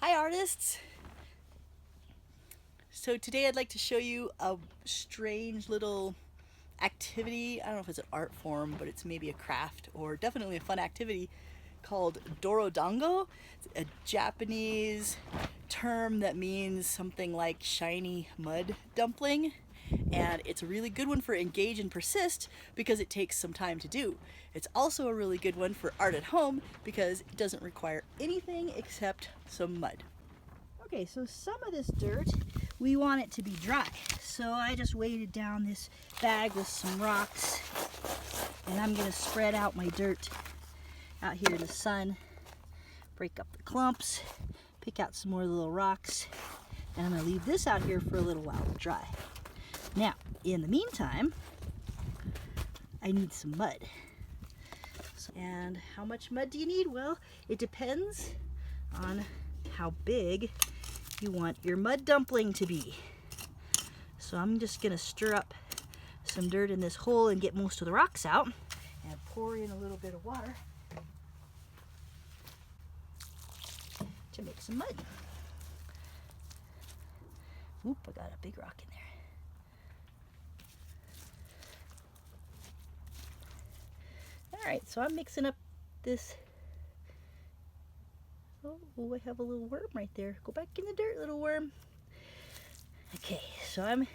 Hi artists! So today I'd like to show you a strange little activity. I don't know if it's an art form, but it's maybe a craft or definitely a fun activity called Dorodango. It's a Japanese term that means something like shiny mud dumpling. And it's a really good one for engage and persist because it takes some time to do. It's also a really good one for art at home because it doesn't require anything except some mud. Okay, so some of this dirt, we want it to be dry. So I just weighted down this bag with some rocks, and I'm gonna spread out my dirt out here in the sun, break up the clumps, pick out some more little rocks, and I'm gonna leave this out here for a little while to dry. Now, in the meantime, I need some mud. And how much mud do you need? Well, it depends on how big you want your mud dumpling to be. So I'm just gonna stir up some dirt in this hole and get most of the rocks out and pour in a little bit of water to make some mud. Oop, I got a big rock in there. Alright, so I'm mixing up this. Oh, I have a little worm right there. Go back in the dirt, little worm. Okay, so I'm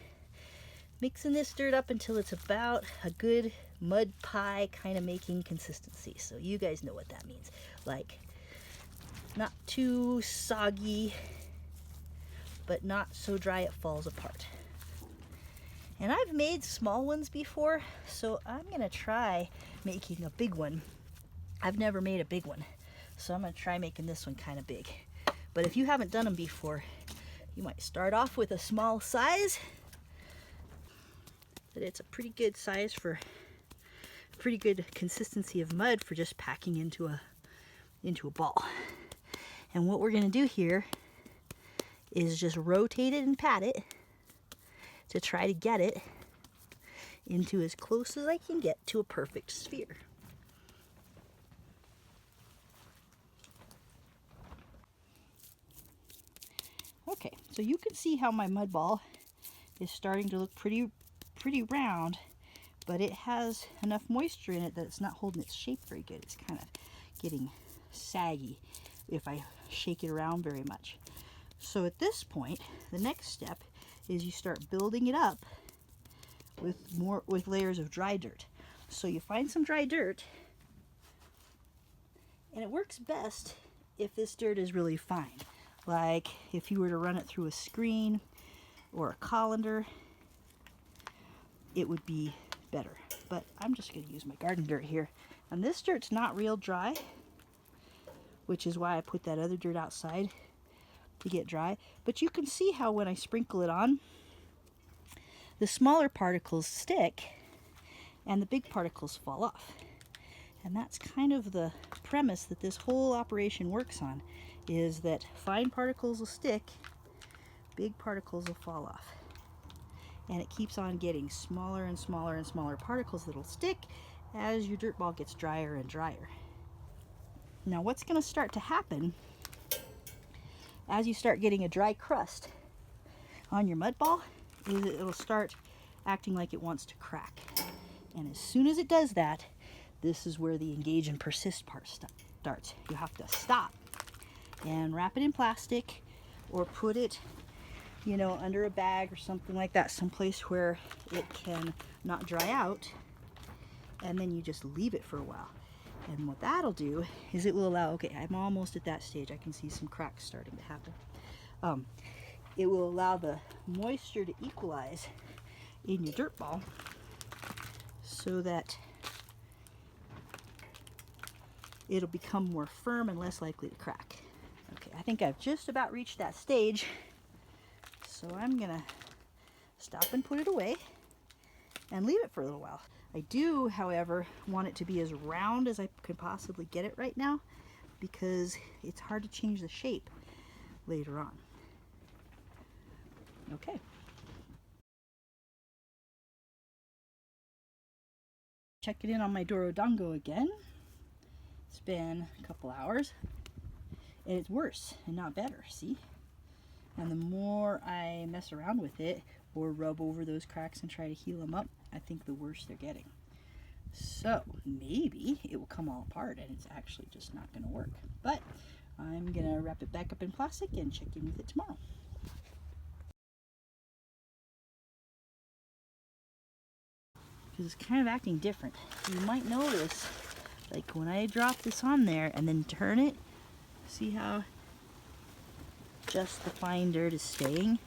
mixing this dirt up until it's about a good mud pie kind of making consistency. So you guys know what that means. Like, not too soggy, but not so dry it falls apart. And I've made small ones before, so I'm gonna try making a big one. I've never made a big one, so I'm gonna try making this one kind of big. But if you haven't done them before, you might start off with a small size, but it's a pretty good size for pretty good consistency of mud for just packing into a ball. And what we're gonna do here is just rotate it and pat it to try to get it into as close as I can get to a perfect sphere. Okay, so you can see how my mud ball is starting to look pretty round, but it has enough moisture in it that it's not holding its shape very good. It's kind of getting saggy if I shake it around very much. So at this point, the next step is you start building it up with layers of dry dirt. So you find some dry dirt, and it works best if this dirt is really fine. Like if you were to run it through a screen or a colander, it would be better. But I'm just going to use my garden dirt here. And this dirt's not real dry, which is why I put that other dirt outside to get dry. But you can see how when I sprinkle it on, the smaller particles stick and the big particles fall off. And that's kind of the premise that this whole operation works on, is that fine particles will stick, big particles will fall off. And it keeps on getting smaller and smaller and smaller particles that'll stick as your dirt ball gets drier and drier. Now what's going to start to happen as you start getting a dry crust on your mud ball is it'll start acting like it wants to crack. And as soon as it does that, this is where the engage and persist part starts. You have to stop and wrap it in plastic or put it, under a bag or something like that, someplace where it can not dry out, and then you just leave it for a while. And what that'll do is it will allow, okay, I'm almost at that stage. I can see some cracks starting to happen. It will allow the moisture to equalize in your dirt ball so that it'll become more firm and less likely to crack. Okay, I think I've just about reached that stage, so I'm gonna stop and put it away and leave it for a little while. I do, however, want it to be as round as I could possibly get it right now because it's hard to change the shape later on. Okay. Check it in on my Dorodango again. It's been a couple hours. and it's worse and not better, see? And the more I mess around with it or rub over those cracks and try to heal them up, I think the worse they're getting. So maybe it will come all apart and it's actually just not going to work. But I'm going to wrap it back up in plastic and check in with it tomorrow. Because it's kind of acting different. You might notice, like when I drop this on there and then turn it, see how just the fine dirt is staying?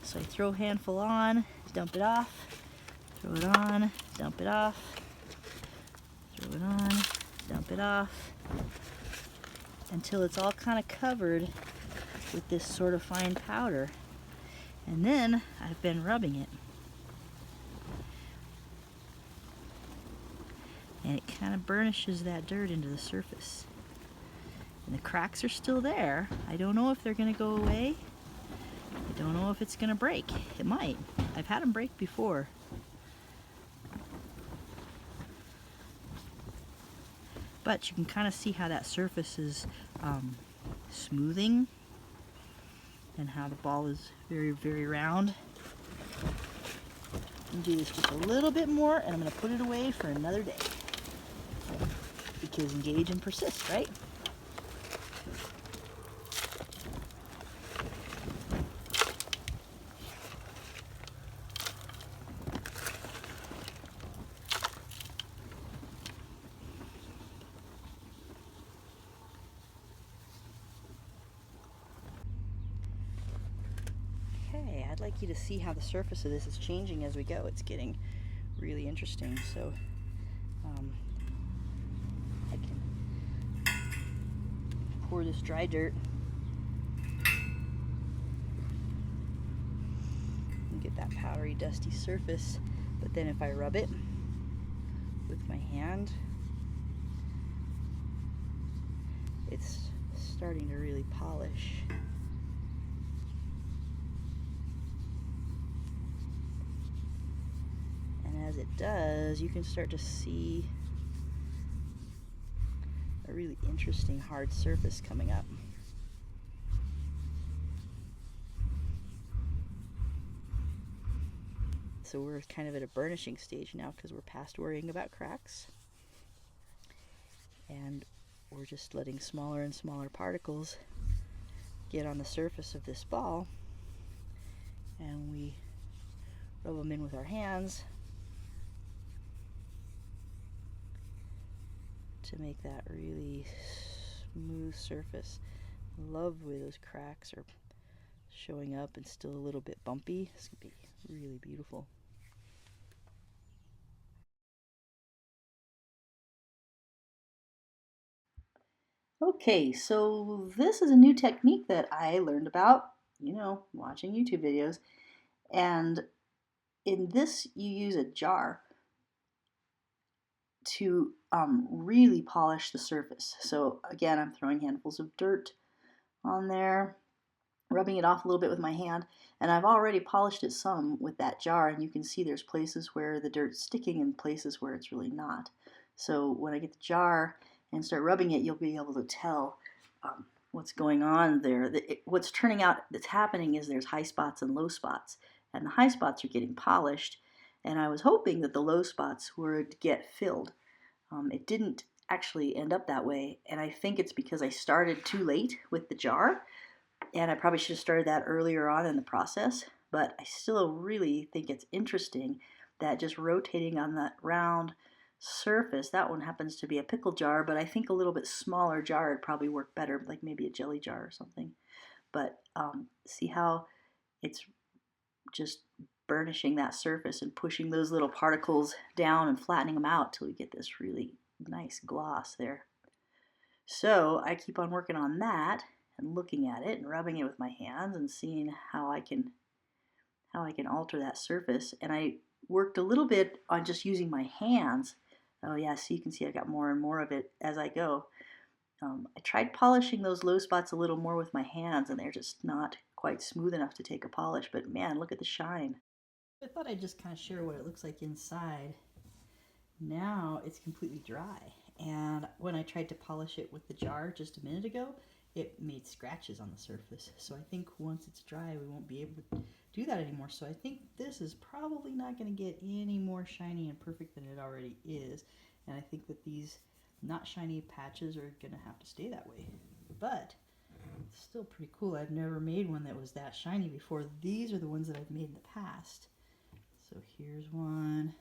So I throw a handful on, dump it off, throw it on, dump it off, throw it on, dump it off, until it's all kind of covered with this sort of fine powder. And then I've been rubbing it. And it kind of burnishes that dirt into the surface. And the cracks are still there. I don't know if they're going to go away. I don't know if it's going to break. It might. I've had them break before. But you can kind of see how that surface is smoothing and how the ball is very, very round. I'm do this just a little bit more and I'm going to put it away for another day. Because engage and persist, right? Okay, I'd like you to see how the surface of this is changing as we go. It's getting really interesting. So I can pour this dry dirt and get that powdery, dusty surface. But then if I rub it with my hand, it's starting to really polish. And as it does, you can start to see a really interesting hard surface coming up. So we're kind of at a burnishing stage now because we're past worrying about cracks. And we're just letting smaller and smaller particles get on the surface of this ball. And we rub them in with our hands to make that really smooth surface. Love the way those cracks are showing up and still a little bit bumpy. This could be really beautiful. Okay, so this is a new technique that I learned about, watching YouTube videos. And in this, you use a jar to really polish the surface. So again, I'm throwing handfuls of dirt on there, rubbing it off a little bit with my hand, and I've already polished it some with that jar, and you can see there's places where the dirt's sticking and places where it's really not. So when I get the jar and start rubbing it, you'll be able to tell what's going on there. What's turning out that's happening is there's high spots and low spots, and the high spots are getting polished, and I was hoping that the low spots would get filled. It didn't actually end up that way, and I think it's because I started too late with the jar, and I probably should have started that earlier on in the process, but I still really think it's interesting that just rotating on that round surface, that one happens to be a pickle jar, but I think a little bit smaller jar would probably work better, like maybe a jelly jar or something. But see how it's just burnishing that surface and pushing those little particles down and flattening them out till we get this really nice gloss there. So I keep on working on that and looking at it and rubbing it with my hands and seeing how I can alter that surface. And I worked a little bit on just using my hands. Oh yeah, so you can see I got more and more of it as I go. I tried polishing those low spots a little more with my hands, and they're just not quite smooth enough to take a polish, but man, look at the shine. I thought I'd just kind of share what it looks like inside. Now it's completely dry, And when I tried to polish it with the jar just a minute ago, it made scratches on the surface. So I think once it's dry, we won't be able to do that anymore. So I think this is probably not going to get any more shiny and perfect than it already is. And I think that these not shiny patches are going to have to stay that way. But it's still pretty cool. I've never made one that was that shiny before. These are the ones that I've made in the past. So here's one.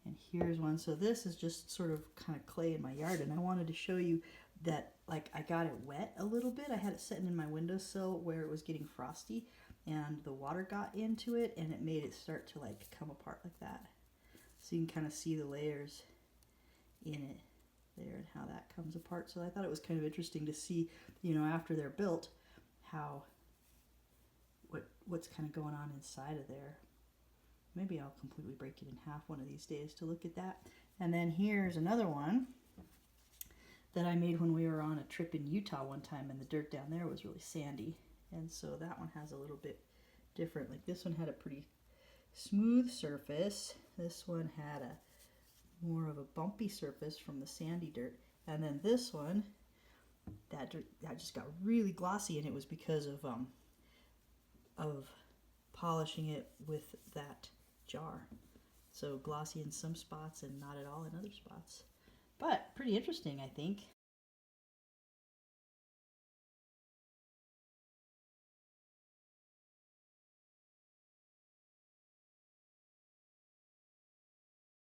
And here's one. So this is just sort of kind of clay in my yard, and I wanted to show you that like I got it wet a little bit. I had it sitting in my windowsill where it was getting frosty, and the water got into it and it made it start to like come apart like that. So you can kind of see the layers in it there and how that comes apart. So I thought it was kind of interesting to see, you know, after they're built, how what's kind of going on inside of there. Maybe I'll completely break it in half one of these days to look at that. And then here's another one that I made when we were on a trip in Utah one time, and the dirt down there was really sandy. And so that one has a little bit different. Like this one had a pretty smooth surface. This one had a more of a bumpy surface from the sandy dirt. And then this one, that just got really glossy, and it was because of polishing it with that jar. So glossy in some spots and not at all in other spots. But pretty interesting, I think.